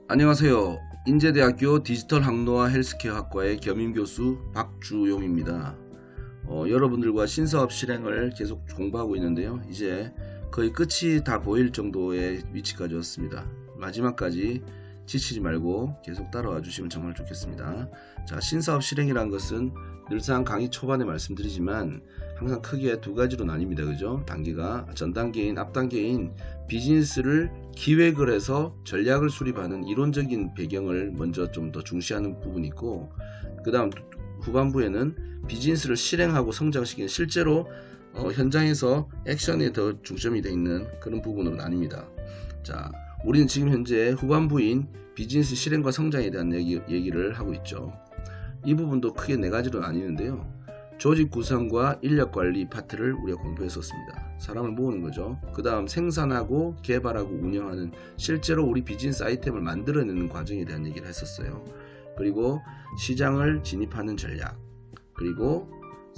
안녕하세요. 인제대학교 디지털 항노화 헬스케어 학과의 겸임교수 박주용입니다. 여러분들과 신사업 실행을 계속 공부하고 있는데요. 이제 거의 끝이 다 보일 정도의 위치까지 왔습니다. 마지막까지 지치지 말고 계속 따라와 주시면 정말 좋겠습니다. 자, 신사업 실행이란 것은 늘상 강의 초반에 말씀드리지만 항상 크게 두 가지로 나뉩니다. 그죠? 단계가 전 단계인 앞 단계인 비즈니스를 기획을 해서 전략을 수립하는 이론적인 배경을 먼저 좀 더 중시하는 부분이 있고, 그 다음 후반부에는 비즈니스를 실행하고 성장시키는 실제로 현장에서 액션에 더 중점이 되어 있는 그런 부분으로 나뉩니다. 자, 우리는 지금 현재 후반부인 비즈니스 실행과 성장에 대한 얘기를 하고 있죠. 이 부분도 크게 네 가지로 나뉘는데요. 조직 구성과 인력 관리 파트를 우리가 공부했었습니다. 사람을 모으는 거죠. 그 다음 생산하고 개발하고 운영하는 실제로 우리 비즈니스 아이템을 만들어내는 과정에 대한 얘기를 했었어요. 그리고 시장을 진입하는 전략, 그리고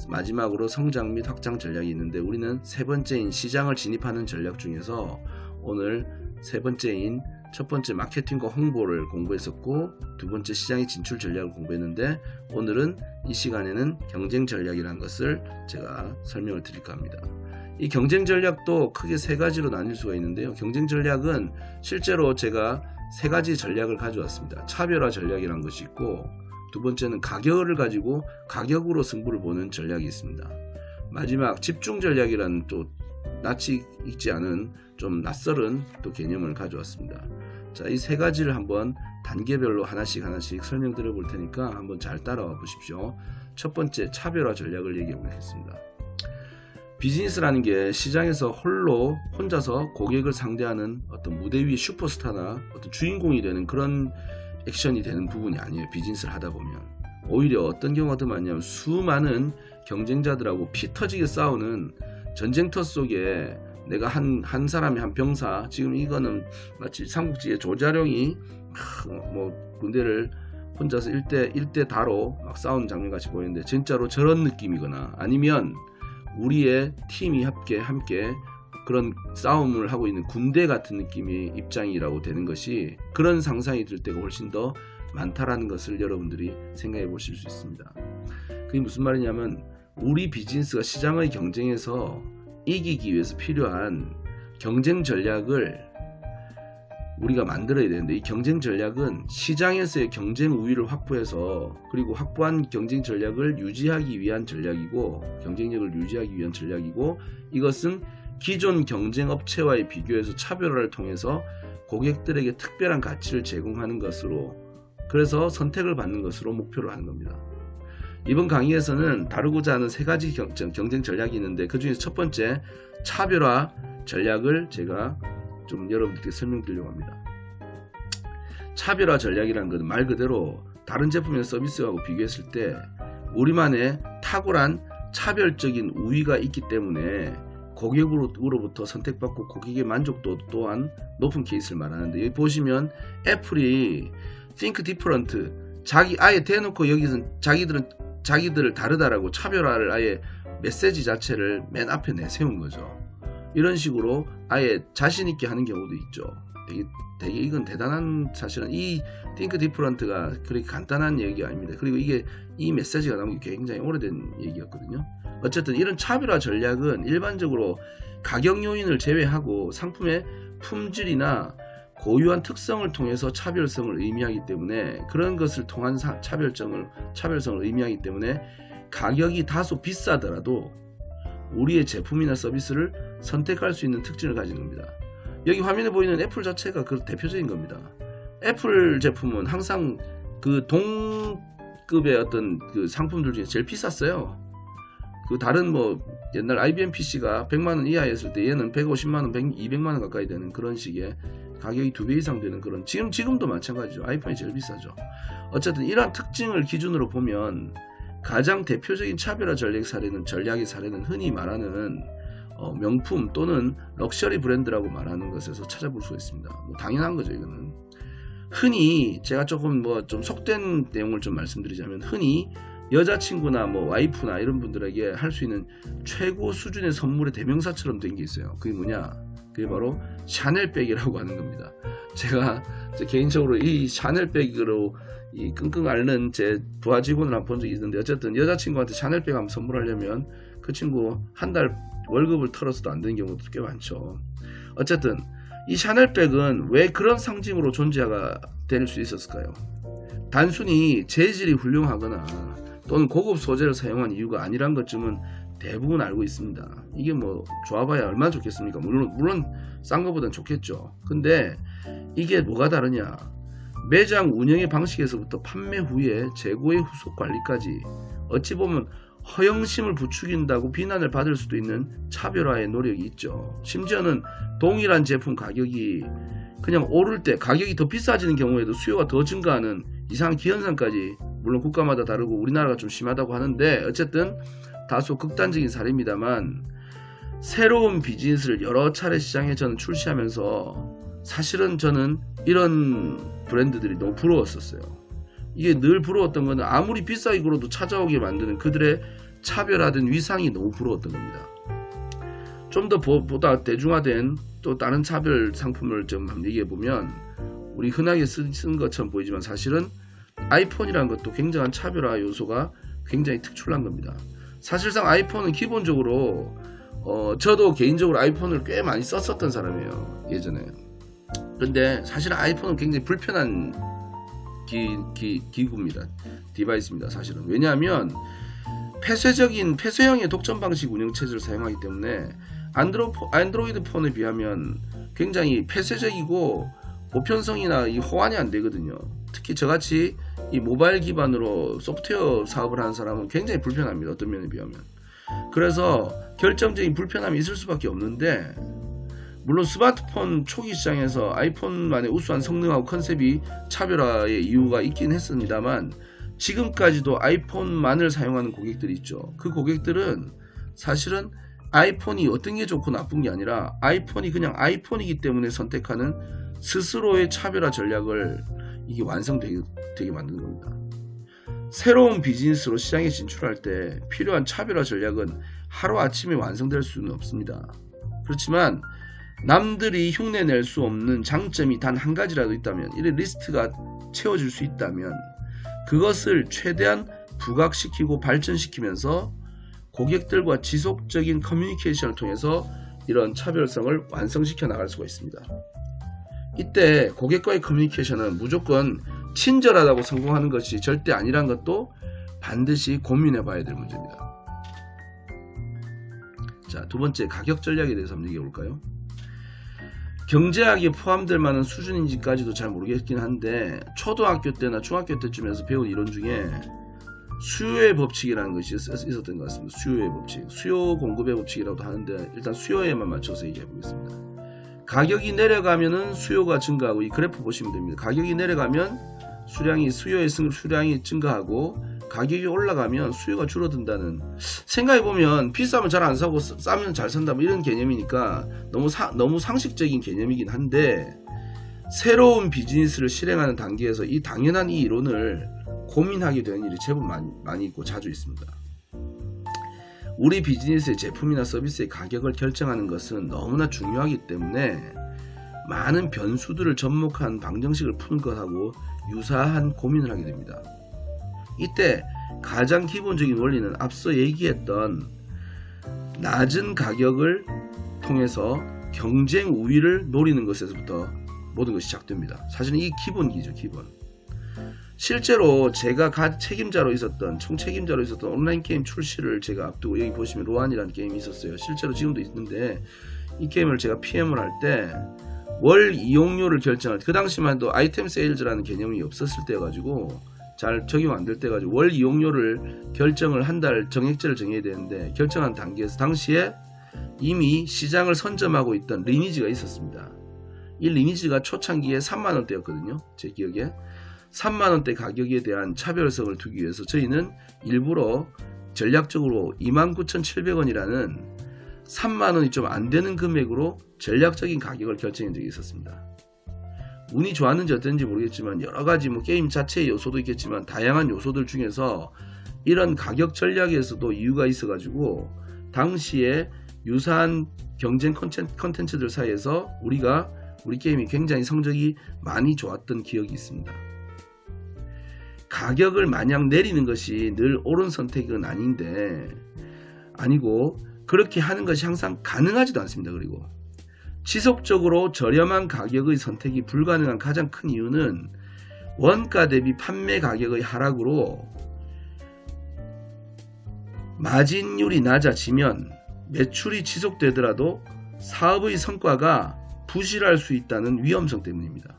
마지막으로 성장 및 확장 전략이 있는데, 우리는 세 번째인 시장을 진입하는 전략 중에서 오늘 세 번째인 첫 번째 마케팅과 홍보를 공부했었고, 두 번째 시장의 진출 전략을 공부했는데, 오늘은 이 시간에는 경쟁 전략이라는 것을 제가 설명을 드릴까 합니다. 이 경쟁 전략도 크게 세 가지로 나뉠 수가 있는데요. 경쟁 전략은 실제로 제가 세 가지 전략을 가져왔습니다. 차별화 전략이라는 것이 있고, 두 번째는 가격을 가지고 가격으로 승부를 보는 전략이 있습니다. 마지막 집중 전략이라는 또 낯이 익지 않은 좀 낯설은 또 개념을 가져왔습니다. 자, 이 세 가지를 한번 단계별로 하나씩 설명드려 볼 테니까 한번 잘 따라와 보십시오. 첫 번째, 차별화 전략을 얘기해 보겠습니다. 비즈니스라는 게 시장에서 혼자서 고객을 상대하는 어떤 무대 위의 슈퍼스타나 어떤 주인공이 되는 그런 액션이 되는 부분이 아니에요. 비즈니스를 하다 보면 오히려 어떤 경우가 더 많냐면 수많은 경쟁자들하고 피 터지게 싸우는 전쟁터 속에 내가 한 사람이 한 병사, 지금 이거는 마치 삼국지의 조자룡이 군대를 혼자서 1대 다로 막 싸우는 장면 같이 보이는데, 진짜로 저런 느낌이거나 아니면 우리의 팀이 함께 그런 싸움을 하고 있는 군대 같은 느낌의 입장이라고 되는 것이, 그런 상상이 들 때가 훨씬 더 많다라는 것을 여러분들이 생각해 보실 수 있습니다. 그게 무슨 말이냐면, 우리 비즈니스가 시장의 경쟁에서 이기기 위해서 필요한 경쟁 전략을 우리가 만들어야 되는데, 이 경쟁 전략은 시장에서의 경쟁 우위를 확보해서, 그리고 확보한 경쟁 전략을 유지하기 위한 전략이고, 경쟁력을 유지하기 위한 전략이고, 이것은 기존 경쟁 업체와의 비교에서 차별화를 통해서 고객들에게 특별한 가치를 제공하는 것으로, 그래서 선택을 받는 것으로 목표를 하는 겁니다. 이번 강의에서는 다루고자 하는 세 가지 경쟁 전략이 있는데, 그 중에서 첫 번째 차별화 전략을 제가 좀 여러분들께 설명드리려고 합니다. 차별화 전략이라는 것은 말 그대로 다른 제품이나 서비스하고 비교했을 때 우리만의 탁월한 차별적인 우위가 있기 때문에 고객으로부터 선택받고 고객의 만족도 또한 높은 케이스를 말하는데, 여기 보시면 애플이 Think Different, 아예 대놓고 여기서 자기들을 다르다라고 차별화를 아예 메시지 자체를 맨 앞에 내세운 거죠. 이런 식으로 아예 자신있게 하는 경우도 있죠. 되게 이건 대단한, 사실은 이 Think Different가 그렇게 간단한 얘기가 아닙니다. 그리고 이 메시지가 나온 게 굉장히 오래된 얘기였거든요. 어쨌든 이런 차별화 전략은 일반적으로 가격 요인을 제외하고 상품의 품질이나 고유한 특성을 통해서 차별성을 의미하기 때문에, 그런 것을 통한 차별성을 의미하기 때문에 가격이 다소 비싸더라도 우리의 제품이나 서비스를 선택할 수 있는 특징을 가진 겁니다. 여기 화면에 보이는 애플 자체가 그 대표적인 겁니다. 애플 제품은 항상 그 동급의 어떤 그 상품들 중에 제일 비쌌어요. 그 다른 옛날 IBM PC가 100만원 이하였을 때 얘는 150만원, 200만원 가까이 되는 그런 식의 가격이 2배 이상 되는 그런, 지금도 마찬가지죠. 아이폰이 제일 비싸죠. 어쨌든 이러한 특징을 기준으로 보면 가장 대표적인 차별화 전략의 사례는 흔히 말하는 명품 또는 럭셔리 브랜드라고 말하는 것에서 찾아볼 수가 있습니다. 당연한 거죠. 이거는 흔히 제가 조금 좀 속된 내용을 좀 말씀드리자면, 흔히 여자친구나 와이프나 이런 분들에게 할 수 있는 최고 수준의 선물의 대명사처럼 된 게 있어요. 그게 뭐냐? 그게 바로 샤넬백이라고 하는 겁니다. 제가 개인적으로 이 샤넬백으로 이 끙끙 앓는 제 부하 직원을 한번 본 적이 있는데, 어쨌든 여자친구한테 샤넬백 한번 선물하려면 그 친구 한 달 월급을 털어서도 안 되는 경우도 꽤 많죠. 어쨌든 이 샤넬백은 왜 그런 상징으로 존재가 될 수 있었을까요? 단순히 재질이 훌륭하거나 또는 고급 소재를 사용한 이유가 아니란 것쯤은 대부분 알고 있습니다. 이게 뭐 좋아봐야 얼마나 좋겠습니까? 물론 싼 것보단 좋겠죠. 근데 이게 뭐가 다르냐? 매장 운영의 방식에서부터 판매 후에 재고의 후속 관리까지 어찌 보면 허영심을 부추긴다고 비난을 받을 수도 있는 차별화의 노력이 있죠. 심지어는 동일한 제품 가격이 그냥 오를 때 가격이 더 비싸지는 경우에도 수요가 더 증가하는 이상한 기현상까지, 물론 국가마다 다르고 우리나라가 좀 심하다고 하는데 어쨌든 다소 극단적인 사례입니다만, 새로운 비즈니스를 여러 차례 시장에 저는 출시하면서 사실은 저는 이런 브랜드들이 너무 부러웠었어요. 이게 늘 부러웠던 거는 아무리 비싸게 굴어도 찾아오게 만드는 그들의 차별화된 위상이 너무 부러웠던 겁니다. 좀 더 보다 대중화된 또 다른 차별 상품을 좀 한번 얘기해 보면, 우리 흔하게 쓴 것처럼 보이지만 사실은 아이폰이라는 것도 굉장한 차별화 요소가 굉장히 특출난 겁니다. 사실상 아이폰은 기본적으로 저도 개인적으로 아이폰을 꽤 많이 썼었던 사람이에요, 예전에. 근데 사실 아이폰은 굉장히 불편한 기구입니다. 디바이스입니다. 사실은. 왜냐하면 폐쇄형의 독점 방식 운영체제를 사용하기 때문에 안드로이드 폰에 비하면 굉장히 폐쇄적이고 보편성이나 이 호환이 안 되거든요. 특히 저같이 이 모바일 기반으로 소프트웨어 사업을 하는 사람은 굉장히 불편합니다. 어떤 면에 비하면. 그래서 결정적인 불편함이 있을 수밖에 없는데, 물론 스마트폰 초기 시장에서 아이폰만의 우수한 성능하고 컨셉이 차별화의 이유가 있긴 했습니다만, 지금까지도 아이폰만을 사용하는 고객들이 있죠. 그 고객들은 사실은 아이폰이 어떤 게 좋고 나쁜 게 아니라 아이폰이 그냥 아이폰이기 때문에 선택하는 스스로의 차별화 전략을 이게 완성되게 만드는 겁니다. 새로운 비즈니스로 시장에 진출할 때 필요한 차별화 전략은 하루아침에 완성될 수는 없습니다. 그렇지만 남들이 흉내낼 수 없는 장점이 단 한 가지라도 있다면, 이런 리스트가 채워질 수 있다면 그것을 최대한 부각시키고 발전시키면서 고객들과 지속적인 커뮤니케이션을 통해서 이런 차별성을 완성시켜 나갈 수가 있습니다. 이때 고객과의 커뮤니케이션은 무조건 친절하다고 성공하는 것이 절대 아니란 것도 반드시 고민해 봐야 될 문제입니다. 자, 두 번째, 가격 전략에 대해서 한번 얘기해 볼까요? 경제학이 포함될 만한 수준인지까지도 잘 모르겠긴 한데, 초등학교 때나 중학교 때쯤에서 배운 이론 중에 수요의 법칙이라는 것이 있었던 것 같습니다. 수요의 법칙, 수요 공급의 법칙이라고도 하는데 일단 수요에만 맞춰서 얘기해 보겠습니다. 가격이 내려가면은 수요가 증가하고, 이 그래프 보시면 됩니다. 가격이 내려가면 수요의 수량이 증가하고, 가격이 올라가면 수요가 줄어든다는, 생각해보면 비싸면 잘 안 사고 싸면 잘 산다 뭐 이런 개념이니까 너무 상식적인 개념이긴 한데, 새로운 비즈니스를 실행하는 단계에서 이 당연한 이 이론을 고민하게 되는 일이 제법 많이 있고 자주 있습니다. 우리 비즈니스의 제품이나 서비스의 가격을 결정하는 것은 너무나 중요하기 때문에 많은 변수들을 접목한 방정식을 푸는 것하고 유사한 고민을 하게 됩니다. 이때 가장 기본적인 원리는 앞서 얘기했던 낮은 가격을 통해서 경쟁 우위를 노리는 것에서부터 모든 것이 시작됩니다. 사실은 이 기본기죠, 기본. 실제로 제가 총책임자로 있었던 온라인 게임 출시를 제가 앞두고, 여기 보시면 로안이라는 게임이 있었어요. 실제로 지금도 있는데, 이 게임을 제가 PM을 할 때 월 이용료를 결정할 때, 그 당시만 해도 아이템 세일즈라는 개념이 없었을 때여가지고 잘 적용 안 될 때가지고 월 이용료를 결정을 한 달 정액제를 정해야 되는데, 결정한 단계에서 당시에 이미 시장을 선점하고 있던 리니지가 있었습니다. 이 리니지가 초창기에 3만원대였거든요. 제 기억에 3만원대 가격에 대한 차별성을 두기 위해서 저희는 일부러 전략적으로 29,700원이라는 3만원이 좀 안되는 금액으로 전략적인 가격을 결정한 적이 있었습니다. 운이 좋았는지 어땠는지 모르겠지만, 여러가지 게임 자체의 요소도 있겠지만 다양한 요소들 중에서 이런 가격 전략에서도 이유가 있어가지고 당시에 유사한 경쟁 컨텐츠들 사이에서 우리 게임이 굉장히 성적이 많이 좋았던 기억이 있습니다. 가격을 마냥 내리는 것이 늘 옳은 선택은 아니고 그렇게 하는 것이 항상 가능하지도 않습니다. 그리고 지속적으로 저렴한 가격의 선택이 불가능한 가장 큰 이유는 원가 대비 판매 가격의 하락으로 마진율이 낮아지면 매출이 지속되더라도 사업의 성과가 부실할 수 있다는 위험성 때문입니다.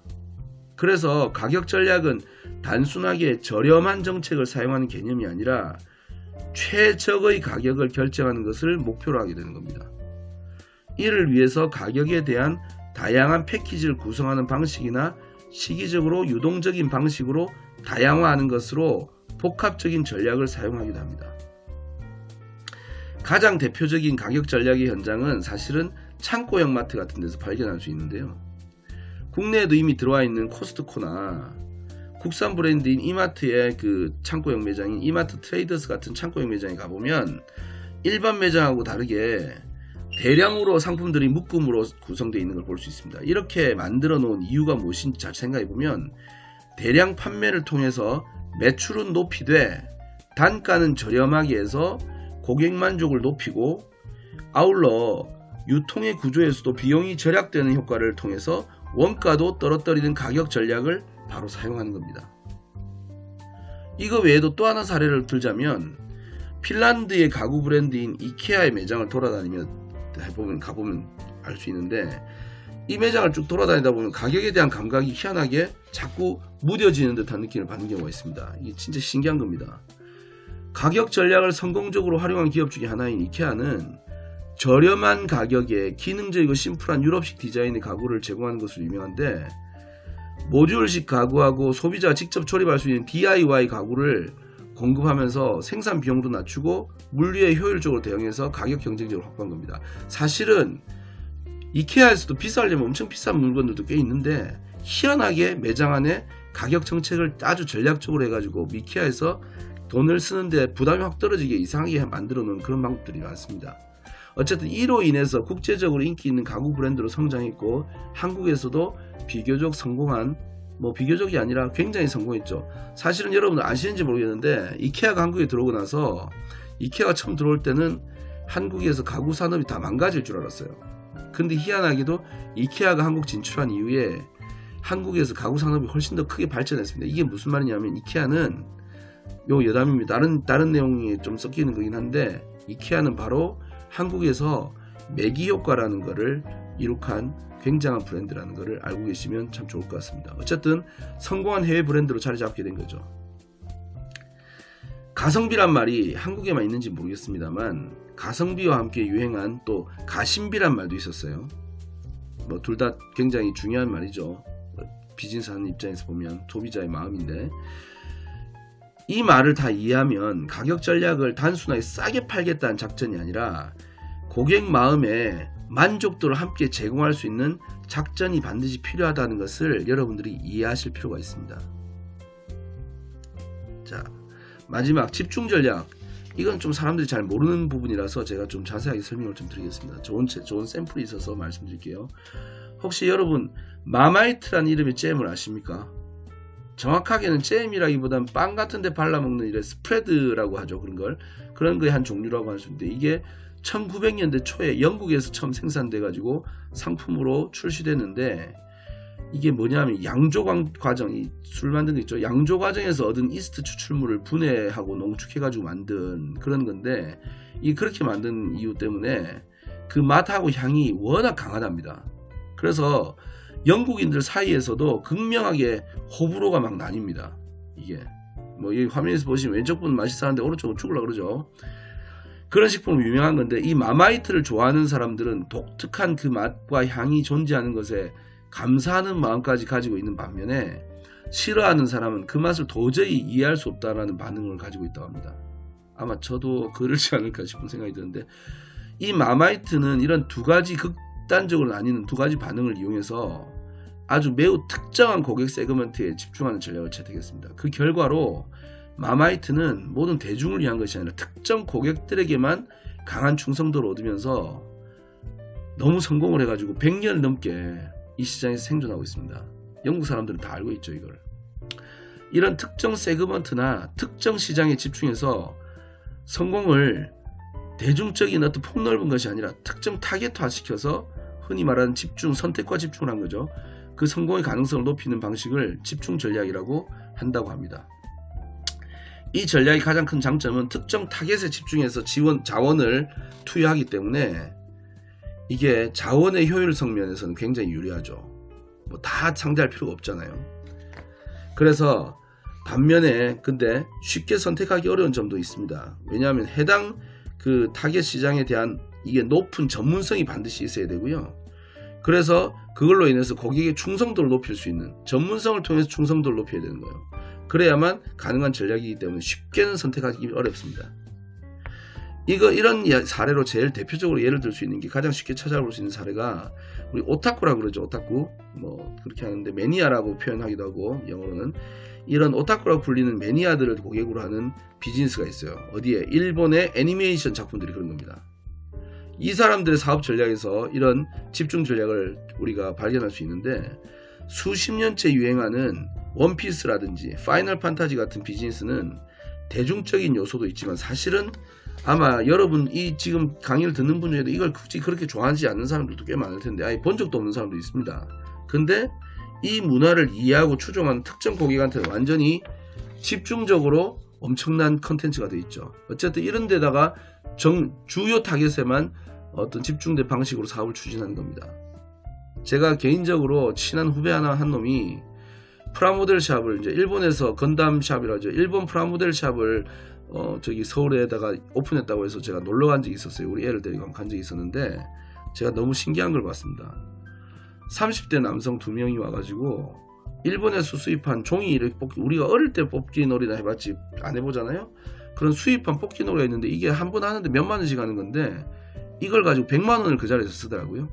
그래서 가격 전략은 단순하게 저렴한 정책을 사용하는 개념이 아니라 최적의 가격을 결정하는 것을 목표로 하게 되는 겁니다. 이를 위해서 가격에 대한 다양한 패키지를 구성하는 방식이나 시기적으로 유동적인 방식으로 다양화하는 것으로 복합적인 전략을 사용하기도 합니다. 가장 대표적인 가격 전략의 현장은 사실은 창고형 마트 같은 데서 발견할 수 있는데요. 국내에도 이미 들어와 있는 코스트코나 국산 브랜드인 이마트의 그 창고형 매장인 이마트 트레이더스 같은 창고형 매장에 가보면 일반 매장하고 다르게 대량으로 상품들이 묶음으로 구성되어 있는 걸 볼 수 있습니다. 이렇게 만들어 놓은 이유가 무엇인지 잘 생각해 보면 대량 판매를 통해서 매출은 높이되 단가는 저렴하게 해서 고객 만족을 높이고 아울러 유통의 구조에서도 비용이 절약되는 효과를 통해서 원가도 떨어뜨리는 가격 전략을 바로 사용하는 겁니다. 이거 외에도 또 하나 사례를 들자면 핀란드의 가구 브랜드인 이케아의 매장을 가보면 알 수 있는데 이 매장을 쭉 돌아다니다 보면 가격에 대한 감각이 희한하게 자꾸 무뎌지는 듯한 느낌을 받는 경우가 있습니다. 이게 진짜 신기한 겁니다. 가격 전략을 성공적으로 활용한 기업 중에 하나인 이케아는 저렴한 가격에 기능적이고 심플한 유럽식 디자인의 가구를 제공하는 것으로 유명한데 모듈식 가구하고 소비자가 직접 조립할 수 있는 DIY 가구를 공급하면서 생산 비용도 낮추고 물류에 효율적으로 대응해서 가격 경쟁력을 확보한 겁니다. 사실은 이케아에서도 비싸려면 엄청 비싼 물건들도 꽤 있는데 희한하게 매장 안에 가격 정책을 아주 전략적으로 해가지고 이케아에서 돈을 쓰는데 부담이 확 떨어지게 이상하게 만들어 놓은 그런 방법들이 많습니다. 어쨌든 이로 인해서 국제적으로 인기 있는 가구 브랜드로 성장했고 한국에서도 비교적 성공한 비교적이 아니라 굉장히 성공했죠. 사실은 여러분들 아시는지 모르겠는데 이케아가 한국에 들어오고 나서 이케아가 처음 들어올 때는 한국에서 가구 산업이 다 망가질 줄 알았어요. 근데 희한하게도 이케아가 한국 진출한 이후에 한국에서 가구 산업이 훨씬 더 크게 발전했습니다. 이게 무슨 말이냐면 이케아는 요 여담입니다. 다른 내용이 좀 섞이는 거긴 한데 이케아는 바로 한국에서 매기 효과라는 거를 이룩한 굉장한 브랜드라는 것을 알고 계시면 참 좋을 것 같습니다. 어쨌든 성공한 해외 브랜드로 자리 잡게 된 거죠. 가성비란 말이 한국에만 있는지 모르겠습니다만 가성비와 함께 유행한 또 가심비란 말도 있었어요. 둘 다 굉장히 중요한 말이죠. 비즈니스 하는 입장에서 보면 소비자의 마음인데 이 말을 다 이해하면 가격 전략을 단순하게 싸게 팔겠다는 작전이 아니라 고객 마음에 만족도를 함께 제공할 수 있는 작전이 반드시 필요하다는 것을 여러분들이 이해하실 필요가 있습니다. 자, 마지막 집중 전략. 이건 좀 사람들이 잘 모르는 부분이라서 제가 좀 자세하게 설명을 좀 드리겠습니다. 좋은 샘플이 있어서 말씀드릴게요. 혹시 여러분 마마이트라는 이름의 잼을 아십니까? 정확하게는 잼이라기보단 빵 같은 데 발라먹는 이런 스프레드라고 하죠. 그런 거의 한 종류라고 할 수 있는데 이게 1900년대 초에 영국에서 처음 생산돼 가지고 상품으로 출시됐는데 이게 뭐냐면 양조 과정이 술 만든 거 있죠. 양조 과정에서 얻은 이스트 추출물을 분해하고 농축해 가지고 만든 그런 건데 이 그렇게 만든 이유 때문에 그 맛하고 향이 워낙 강하답니다. 그래서 영국인들 사이에서도 극명하게 호불호가 막 나뉩니다. 이게 이 화면에서 보시면 왼쪽 분은 맛있어하는데 오른쪽은 죽으려고 그러죠. 그런 식품은 유명한 건데 이 마마이트를 좋아하는 사람들은 독특한 그 맛과 향이 존재하는 것에 감사하는 마음까지 가지고 있는 반면에 싫어하는 사람은 그 맛을 도저히 이해할 수 없다라는 반응을 가지고 있다고 합니다. 아마 저도 그러지 않을까 싶은 생각이 드는데 이 마마이트는 이런 두 가지 극단적으로 나뉘는 두 가지 반응을 이용해서 아주 매우 특정한 고객 세그먼트에 집중하는 전략을 채택했습니다. 그 결과로 마마이트는 모든 대중을 위한 것이 아니라 특정 고객들에게만 강한 충성도를 얻으면서 너무 성공을 해가지고 100년 넘게 이 시장에서 생존하고 있습니다. 영국 사람들은 다 알고 있죠, 이걸. 이런 특정 세그먼트나 특정 시장에 집중해서 성공을 대중적인 어떤 폭넓은 것이 아니라 특정 타겟화 시켜서 흔히 말하는 집중, 선택과 집중을 한 거죠. 그 성공의 가능성을 높이는 방식을 집중 전략이라고 한다고 합니다. 이 전략의 가장 큰 장점은 특정 타겟에 집중해서 자원을 투여하기 때문에 이게 자원의 효율성 면에서는 굉장히 유리하죠. 뭐 다 상대할 필요가 없잖아요. 그래서 반면에 근데 쉽게 선택하기 어려운 점도 있습니다. 왜냐하면 해당 그 타겟 시장에 대한 이게 높은 전문성이 반드시 있어야 되고요. 그래서 그걸로 인해서 고객의 충성도를 높일 수 있는 전문성을 통해서 충성도를 높여야 되는 거예요. 그래야만 가능한 전략이기 때문에 쉽게는 선택하기 어렵습니다. 이런 사례로 제일 대표적으로 예를 들 수 있는 게 가장 쉽게 찾아볼 수 있는 사례가 우리 오타쿠라고 그러죠. 오타쿠 뭐 그렇게 하는데 매니아라고 표현하기도 하고 영어로는 이런 오타쿠라고 불리는 매니아들을 고객으로 하는 비즈니스가 있어요. 어디에? 일본의 애니메이션 작품들이 그런 겁니다. 이 사람들의 사업 전략에서 이런 집중 전략을 우리가 발견할 수 있는데 수십 년째 유행하는 원피스라든지 파이널 판타지 같은 비즈니스는 대중적인 요소도 있지만 사실은 아마 여러분 이 지금 강의를 듣는 분 중에도 이걸 굳이 그렇게 좋아하지 않는 사람들도 꽤 많을 텐데 아예 본 적도 없는 사람도 있습니다. 근데 이 문화를 이해하고 추종하는 특정 고객한테는 완전히 집중적으로 엄청난 컨텐츠가 되어 있죠. 어쨌든 이런 데다가 주요 타겟에만 어떤 집중된 방식으로 사업을 추진하는 겁니다. 제가 개인적으로 친한 후배 한 놈이 프라모델 샵을 이제 일본에서 건담 샵이라죠. 일본 프라모델 샵을 저기 서울에다가 오픈했다고 해서 제가 놀러 간 적이 있었어요. 우리 애를 데리고 간 적이 있었는데 제가 너무 신기한 걸 봤습니다. 30대 남성 2명이 와가지고 일본에서 수입한 종이 이렇게 우리가 어릴 때 뽑기 놀이나 해봤지 안 해보잖아요. 그런 수입한 뽑기 놀이가 있는데 이게 한 번 하는데 몇만 원씩 하는 건데 이걸 가지고 100만 원을 그 자리에서 쓰더라고요.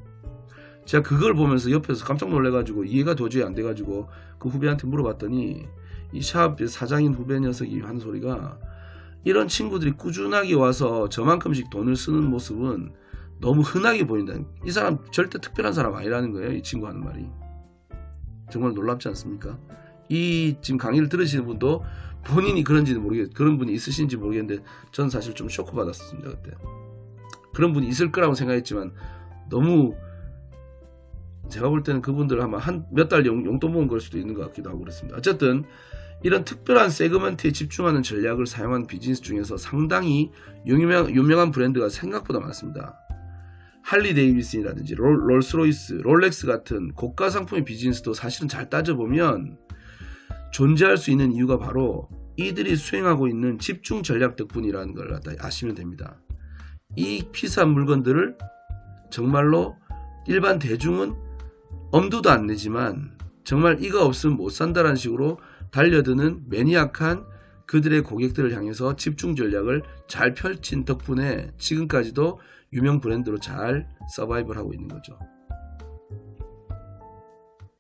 제가 그걸 보면서 옆에서 깜짝 놀래가지고 이해가 도저히 안 돼가지고 그 후배한테 물어봤더니 이 샵 사장인 후배 녀석이 하는 소리가 이런 친구들이 꾸준하게 와서 저만큼씩 돈을 쓰는 모습은 너무 흔하게 보인다. 이 사람 절대 특별한 사람 아니라는 거예요. 이 친구 하는 말이. 정말 놀랍지 않습니까? 이 지금 강의를 들으시는 분도 본인이 그런 분이 있으신지 모르겠는데 저는 사실 좀 쇼크 받았습니다. 그때. 그런 분이 있을 거라고 생각했지만 너무 제가 볼 때는 그분들 아마 몇 달 용돈 모은 걸 수도 있는 것 같기도 하고 그렇습니다. 어쨌든 이런 특별한 세그먼트에 집중하는 전략을 사용한 비즈니스 중에서 상당히 유명한 브랜드가 생각보다 많습니다. 할리 데이비슨이라든지 롤스로이스, 롤렉스 같은 고가 상품의 비즈니스도 사실은 잘 따져보면 존재할 수 있는 이유가 바로 이들이 수행하고 있는 집중 전략 덕분이라는 걸 아시면 됩니다. 이 비싼 물건들을 정말로 일반 대중은 엄두도 안 내지만 정말 이거 없으면 못 산다라는 식으로 달려드는 매니악한 그들의 고객들을 향해서 집중 전략을 잘 펼친 덕분에 지금까지도 유명 브랜드로 잘 서바이벌 하고 있는 거죠.